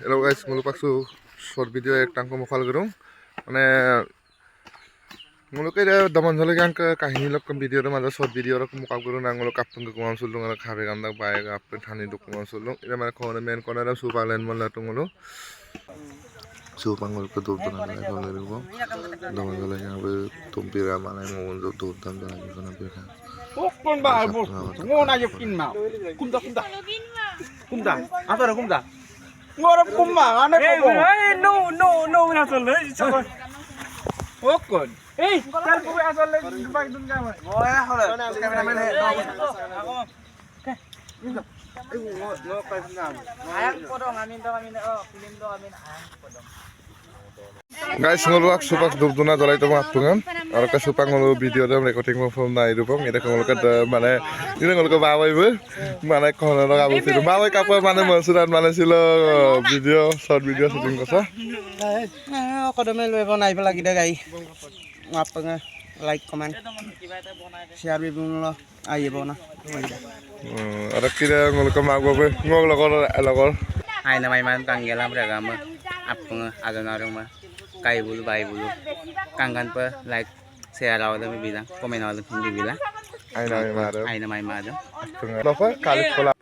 Hello guys, mulu paksu short video ek tangko mokal gerung. Mane mulu kaya daman jale kan ke kahini lok ke video rama short video rok mokal gerung nang mulu kapung ke kumam sulung ala khabe ganda bae kapung thani duk kumam sulung. Ida mana kone men kone ra supa len mala tung mulu. Supa mulu ke dur dan ala kone rubo. Daman jale kan be tumpira mana mau dur dan ala kone beka. Pokon ba bos, ngona yakin mau. Kumda. Apa kumda? Ngora kumma, ane ko. No, na chale. Pokon. Chal ko asal bag dun ka mo. Oya hola. Cameraman he. Mo ka na. Ayak podong amin film do amin ayak podong. Guys, nguluk supak dubduna dolai temu apungan. Arka supak nguluk video dam recording mo phone na irupong. Ida nguluk mana ini nguluk bawai bu. Mana kono lo kabu tiru. Bawai kapu mana mensuran mana silo video short video shooting kosa. Kodome lo banai lagi dah guys. Ngapeng like comment share bi bunulo aye bona. Ada kira nguluk mago be nguluk logor. Ai na mai man tanggela beragama apung ada narung mah kai bulu bai bulu kangen pe like share lawa demi bilang komen lawa demi bilang ai na mai madam Apa kali sekolah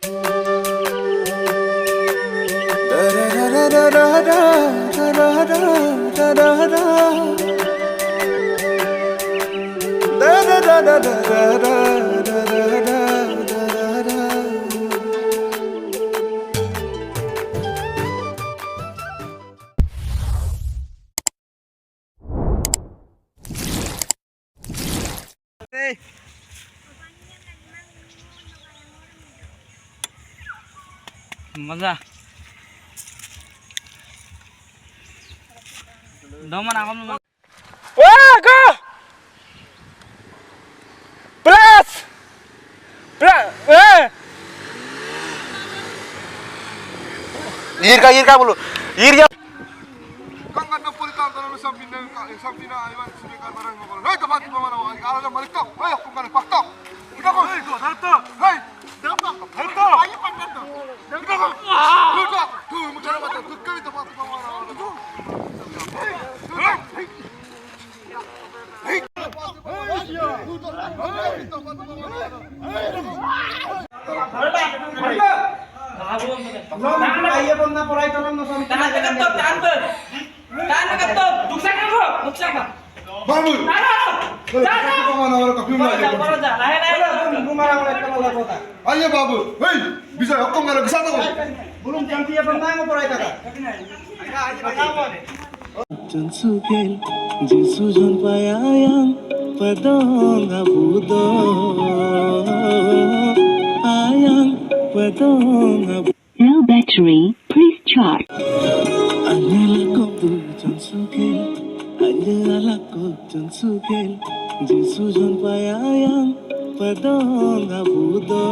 Masa. Doman ako mo. Wah, go! Plus! Irka bulu. Irya. Kangan na pulita ang tanong sa pina aywan sumikat barang mo. Hoy, dapat mo man ako. Ala na balik to. Hoy, kung kan pakto. Ikaw ko. Hoy, salto. Hoy. Salto. Ay, pagkanto. Ikaw ko. Salto. Tu mo kana mata. Tu kami dapat mo man ako. Hoy. Ayo pun na poray tanong no sa Tahan ka. Duksa ka. Babu. Kau mana orang kafir lagi? Bumarang ulit ka lang kota. Ayo babu. Hei, bisa aku nggak bisa tahu. Bulong jampi ya pernah poray taka. Jansukel Jesu jon payayang padong abudo ayang padong abudo No battery, please charge. anyala ko jansukel Jesu jon payayang padong abudo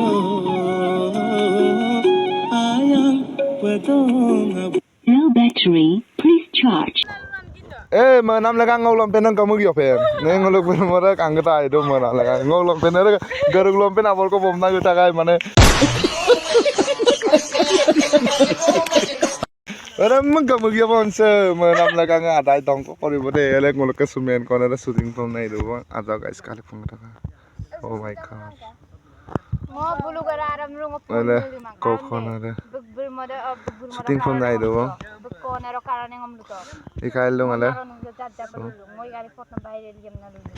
ayang padong abudo No battery, please charge. Menam lagi ngolong penang kamu gio pen. Neng ngolong pen mana kanggeta itu mana lagi ngolong pen ada garuk ngolong pen awal ko bomna kita kai mana. Orang kamu gio pun se menam lagi ada itu tongko kori bote elek ngolong kesumen kono ada shooting film na itu ada guys kali pun kita. Oh my god. Mo bulu gararam rung Ada kau kono ada. Shooting film na itu. Ko na ro karane ngam luto. Ikail dong ala. Mo gali foto bayre diyam na luto.